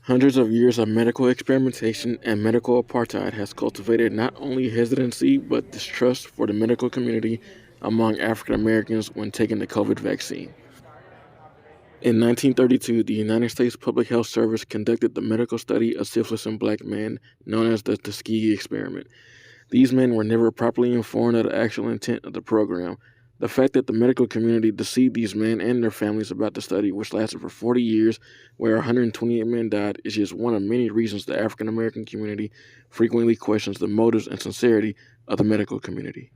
Hundreds of years of medical experimentation and medical apartheid has cultivated not only hesitancy but distrust for the medical community among African Americans when taking the COVID vaccine. In 1932, the United States Public Health Service conducted the medical study of syphilis in black men, known as the Tuskegee experiment. These men were never properly informed of the actual intent of the program. The fact that the medical community deceived these men and their families about the study, which lasted for 40 years, where 128 men died, is just one of many reasons the African American community frequently questions the motives and sincerity of the medical community.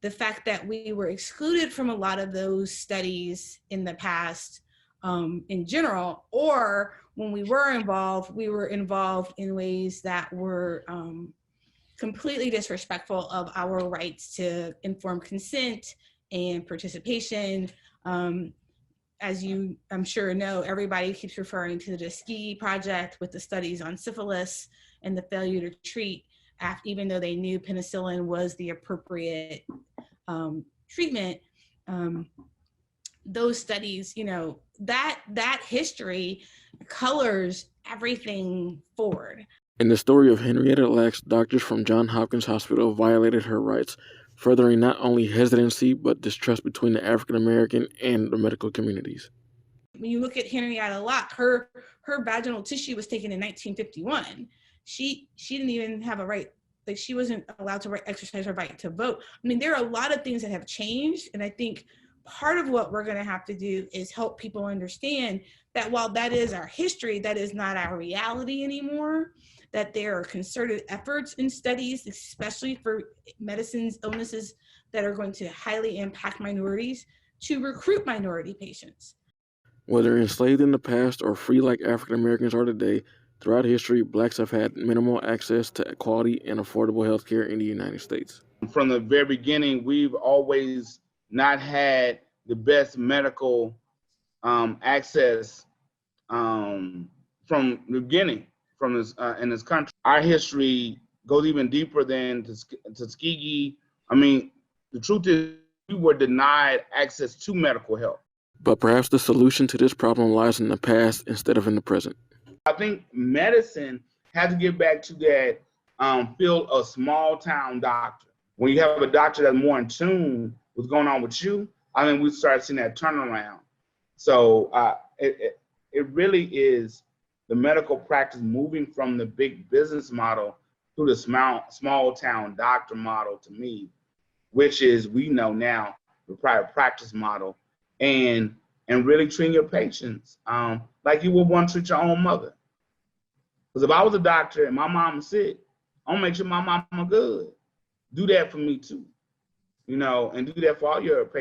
The fact that we were excluded from a lot of those studies in the past in general, or when we were involved in ways that were completely disrespectful of our rights to informed consent and participation. As you, I'm sure, know, everybody keeps referring to the Tuskegee Project with the studies on syphilis and the failure to treat, even though they knew penicillin was the appropriate treatment. Those studies, you know, that history colors everything forward. In the story of Henrietta Lacks, doctors from Johns Hopkins Hospital violated her rights, furthering not only hesitancy but distrust between the African American and the medical communities. When you look at Henrietta Lacks, her vaginal tissue was taken in 1951. She didn't even have a right, like she wasn't allowed to exercise her right to vote. I mean, there are a lot of things that have changed, and I think part of what we're going to have to do is help people understand that while that is our history, that is not our reality anymore, that there are concerted efforts in studies, especially for medicines, illnesses that are going to highly impact minorities, to recruit minority patients. Whether enslaved in the past or free like African Americans are today, throughout history, blacks have had minimal access to quality and affordable health care in the United States. From the very beginning, we've always not had the best medical access from the beginning in this country. Our history goes even deeper than Tuskegee. I mean, the truth is we were denied access to medical help. But perhaps the solution to this problem lies in the past instead of in the present. I think medicine has to get back to that field of small town doctor. When you have a doctor that's more in tune with what's going on with you, I mean, we start seeing that turnaround. So it really is the medical practice moving from the big business model to the small town doctor model, to me, which is, we know now, the private practice model, and really treating your patients like you would want to treat your own mother. Because if I was a doctor and my mom was sick, I'm gonna make sure my mama good. Do that for me too, you know, and do that for all your patients.